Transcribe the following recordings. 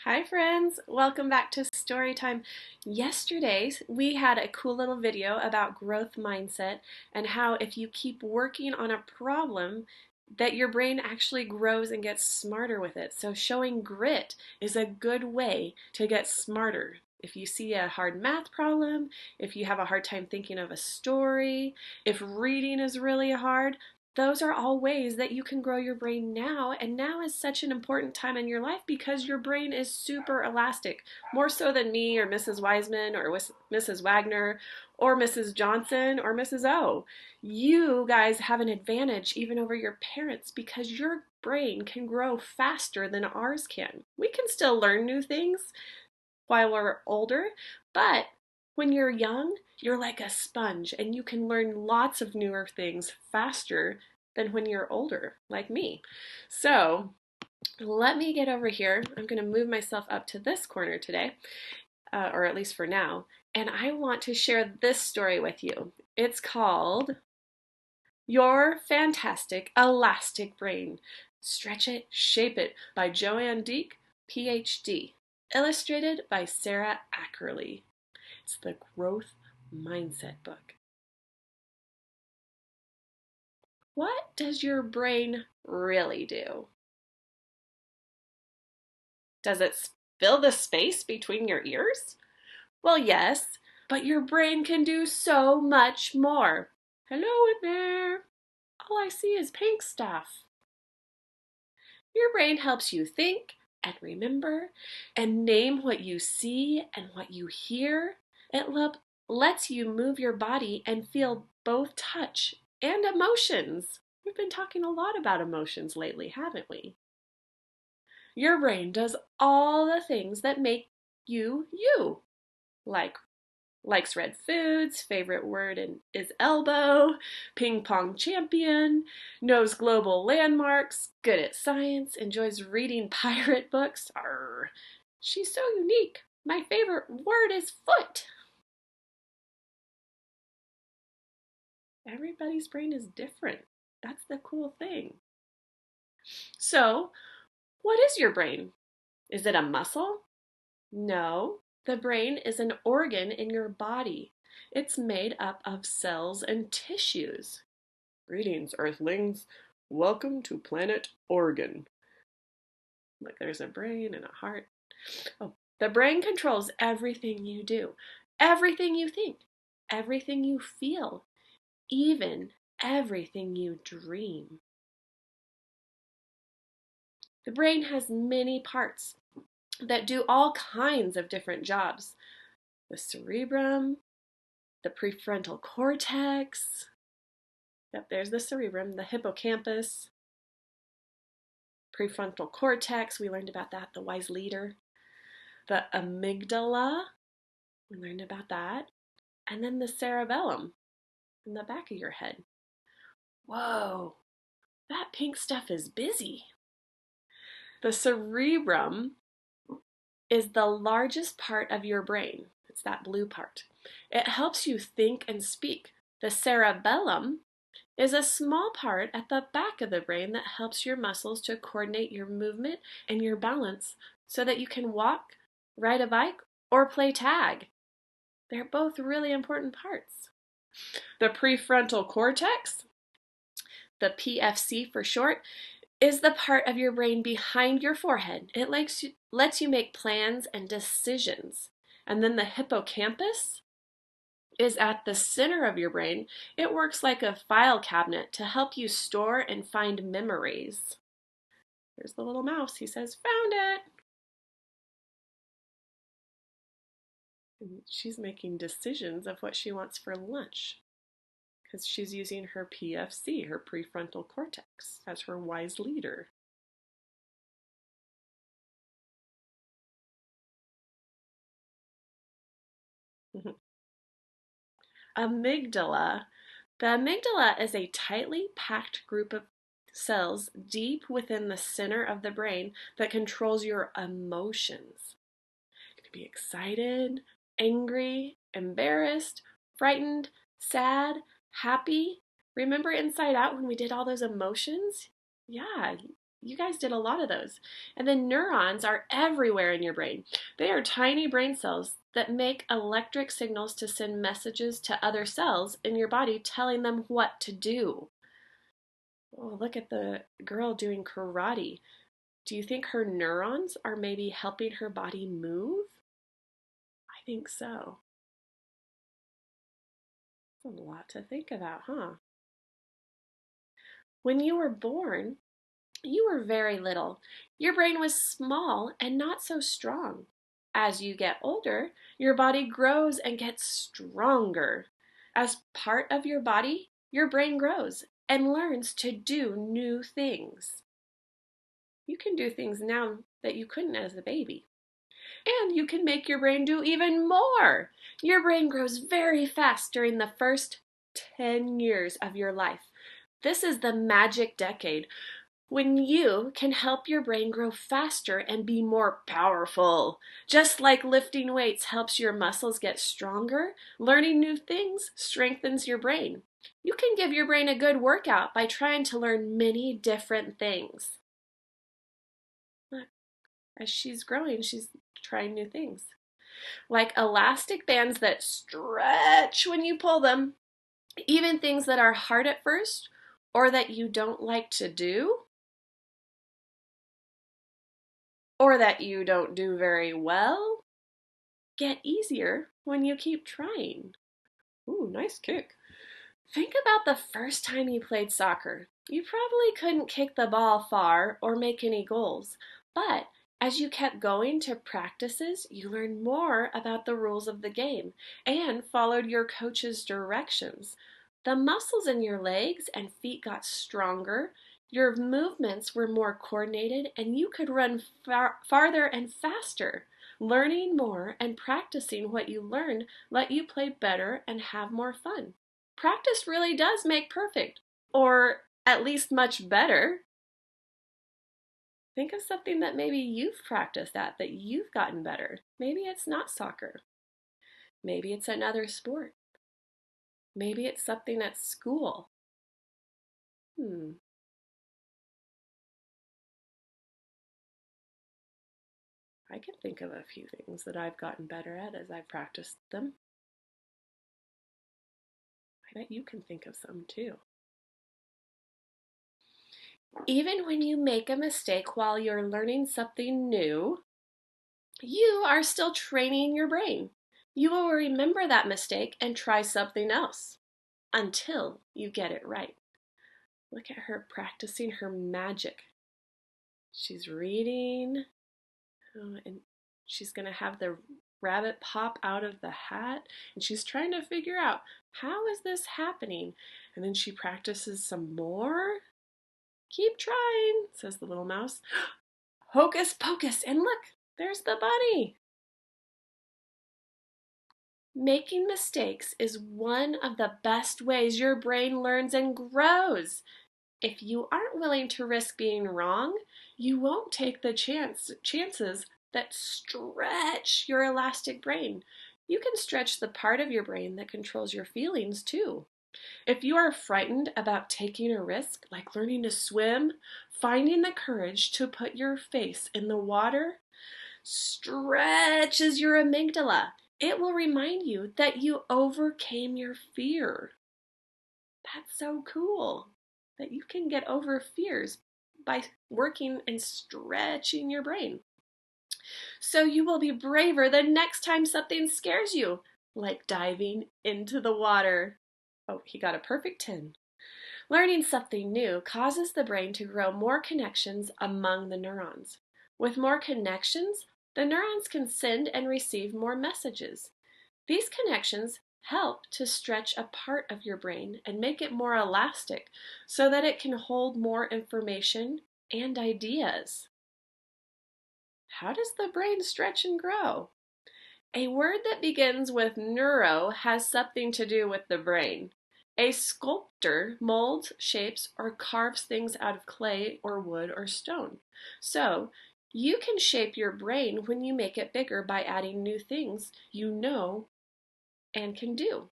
Hi friends, welcome back to Storytime. Yesterday we had a cool little video about growth mindset and how if you keep working on a problem that your brain actually grows and gets smarter with it. So showing grit is a good way to get smarter. If you see a hard math problem, if you have a hard time thinking of a story, if reading is really hard, those are all ways that you can grow your brain now, and now is such an important time in your life because your brain is super elastic, more so than me or Mrs. Wiseman or Mrs. Wagner or Mrs. Johnson or Mrs. O. You guys have an advantage even over your parents because your brain can grow faster than ours can. We can still learn new things while we're older, but when you're young, you're like a sponge and you can learn lots of newer things faster than when you're older, like me. So let me get over here. I'm going to move myself up to this corner today, or at least for now, and I want to share this story with you. It's called Your Fantastic Elastic Brain. Stretch It, Shape It by Joanne Deek, PhD. Illustrated by Sarah Ackerley. It's the Growth Mindset book. What does your brain really do? Does it fill the space between your ears? Well, yes, but your brain can do so much more. Hello in there. All I see is pink stuff. Your brain helps you think and remember and name what you see and what you hear. It lets you move your body and feel both touch and emotions. We've been talking a lot about emotions lately, haven't we? Your brain does all the things that make you you, like likes red foods, favorite word is elbow, ping pong champion, knows global landmarks, good at science, enjoys reading pirate books. Arr, she's so unique. My favorite word is foot. Everybody's brain is different. That's the cool thing. So, what is your brain? Is it a muscle? No, the brain is an organ in your body. It's made up of cells and tissues. Greetings, Earthlings. Welcome to planet Oregon. Look, there's a brain and a heart. Oh, the brain controls everything you do, everything you think, everything you feel, even everything you dream. The brain has many parts that do all kinds of different jobs. The cerebrum, the prefrontal cortex. Yep, there's the cerebrum, the hippocampus, prefrontal cortex. We learned about that, the wise leader. The amygdala. We learned about that. And then the cerebellum in the back of your head. Whoa, that pink stuff is busy. The cerebrum is the largest part of your brain. It's that blue part. It helps you think and speak. The cerebellum is a small part at the back of the brain that helps your muscles to coordinate your movement and your balance so that you can walk, ride a bike, or play tag. They're both really important parts. The prefrontal cortex, the PFC for short, is the part of your brain behind your forehead. It lets you make plans and decisions. And then the hippocampus is at the center of your brain. It works like a file cabinet to help you store and find memories. There's the little mouse. He says, found it. And she's making decisions of what she wants for lunch because she's using her PFC, her prefrontal cortex, as her wise leader. Amygdala. The amygdala is a tightly packed group of cells deep within the center of the brain that controls your emotions. You can be excited, angry, embarrassed, frightened, sad, happy. Remember Inside Out when we did all those emotions? Yeah, You guys did a lot of those. And then neurons are everywhere in your brain. They are tiny brain cells that make electric signals to send messages to other cells in your body telling them what to do. Oh, look at the girl doing karate. Do you think her neurons are maybe helping her body move? I think so. That's a lot to think about, huh? When you were born, you were very little. Your brain was small and not so strong. As you get older, your body grows and gets stronger. As part of your body, your brain grows and learns to do new things. You can do things now that you couldn't as a baby. And you can make your brain do even more. Your brain grows very fast during the first 10 years of your life. This is the magic decade when you can help your brain grow faster and be more powerful. Just like lifting weights helps your muscles get stronger, learning new things strengthens your brain. You can give your brain a good workout by trying to learn many different things. Look, as she's growing, she's trying new things. Like elastic bands that stretch when you pull them, even things that are hard at first or that you don't like to do, or that you don't do very well, get easier when you keep trying. Ooh, nice kick. Think about the first time you played soccer. You probably couldn't kick the ball far or make any goals, but as you kept going to practices, you learned more about the rules of the game and followed your coach's directions. The muscles in your legs and feet got stronger, your movements were more coordinated, and you could run farther and faster. Learning more and practicing what you learned let you play better and have more fun. Practice really does make perfect, or at least much better. Think of something that maybe you've practiced at, that you've gotten better. Maybe it's not soccer. Maybe it's another sport. Maybe it's something at school. I can think of a few things that I've gotten better at as I've practiced them. I bet you can think of some too. Even when you make a mistake while you're learning something new, you are still training your brain. You will remember that mistake and try something else until you get it right. Look at her practicing her magic. She's reading, and she's going to have the rabbit pop out of the hat, and she's trying to figure out, how is this happening? And then she practices some more. Keep trying, says the little mouse. Hocus pocus, and look, there's the bunny. Making mistakes is one of the best ways your brain learns and grows. If you aren't willing to risk being wrong, you won't take the chances that stretch your elastic brain. You can stretch the part of your brain that controls your feelings too. If you are frightened about taking a risk, like learning to swim, finding the courage to put your face in the water stretches your amygdala. It will remind you that you overcame your fear. That's so cool that you can get over fears by working and stretching your brain. So you will be braver the next time something scares you, like diving into the water. Oh, he got a perfect 10. Learning something new causes the brain to grow more connections among the neurons. With more connections, the neurons can send and receive more messages. These connections help to stretch a part of your brain and make it more elastic so that it can hold more information and ideas. How does the brain stretch and grow? A word that begins with neuro has something to do with the brain. A sculptor molds, shapes, or carves things out of clay or wood or stone. So, you can shape your brain when you make it bigger by adding new things you know and can do.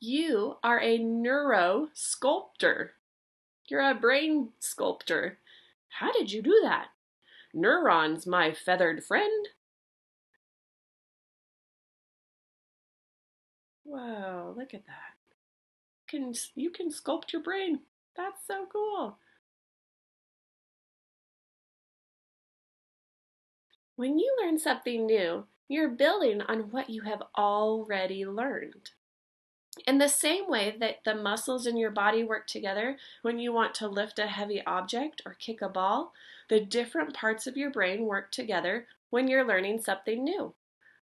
You are a neuro sculptor. You're a brain sculptor. How did you do that? Neurons, my feathered friend. Whoa, look at that. You can sculpt your brain. That's so cool. When you learn something new, you're building on what you have already learned. In the same way that the muscles in your body work together when you want to lift a heavy object or kick a ball, the different parts of your brain work together when you're learning something new.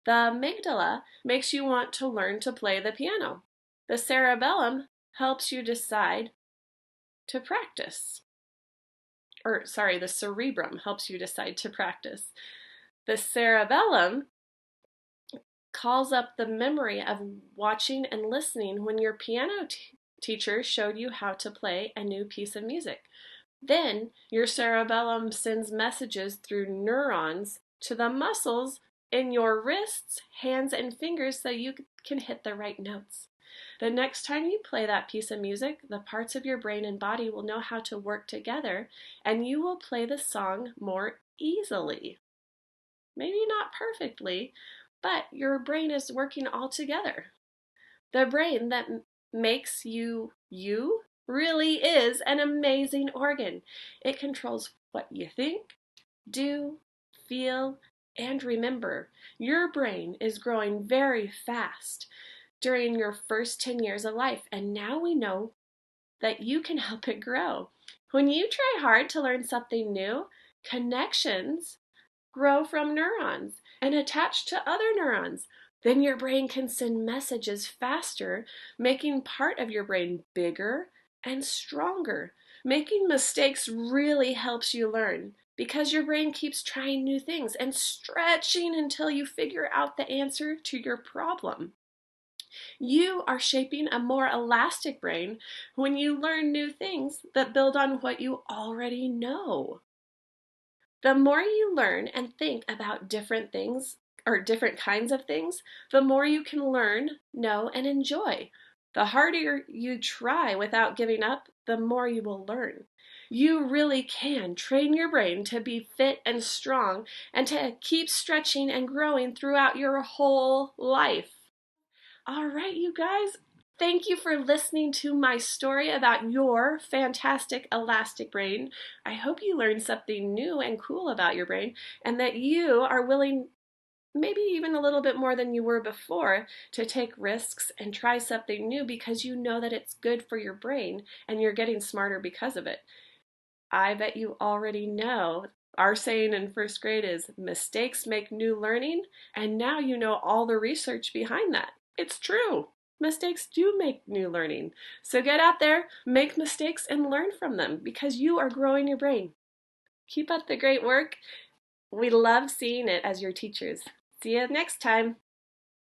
The amygdala makes you want to learn to play the piano. The cerebellum helps you decide to practice. The cerebrum helps you decide to practice. The cerebellum calls up the memory of watching and listening when your piano teacher showed you how to play a new piece of music. Then your cerebellum sends messages through neurons to the muscles in your wrists, hands, and fingers so you can hit the right notes. The next time you play that piece of music, the parts of your brain and body will know how to work together and you will play the song more easily. Maybe not perfectly, but your brain is working all together. The brain that makes you you really is an amazing organ. It controls what you think, do, feel, and remember. Your brain is growing very fast during your first 10 years of life, and now we know that you can help it grow. When you try hard to learn something new, connections grow from neurons and attach to other neurons. Then your brain can send messages faster, making part of your brain bigger and stronger. Making mistakes really helps you learn because your brain keeps trying new things and stretching until you figure out the answer to your problem. You are shaping a more elastic brain when you learn new things that build on what you already know. The more you learn and think about different things or different kinds of things, the more you can learn, know, and enjoy. The harder you try without giving up, the more you will learn. You really can train your brain to be fit and strong and to keep stretching and growing throughout your whole life. All right, you guys, thank you for listening to my story about your fantastic elastic brain. I hope you learned something new and cool about your brain and that you are willing, maybe even a little bit more than you were before, to take risks and try something new because you know that it's good for your brain and you're getting smarter because of it. I bet you already know our saying in first grade is mistakes make new learning, and now you know all the research behind that. It's true. Mistakes do make new learning. So get out there, make mistakes, and learn from them because you are growing your brain. Keep up the great work. We love seeing it as your teachers. See you next time.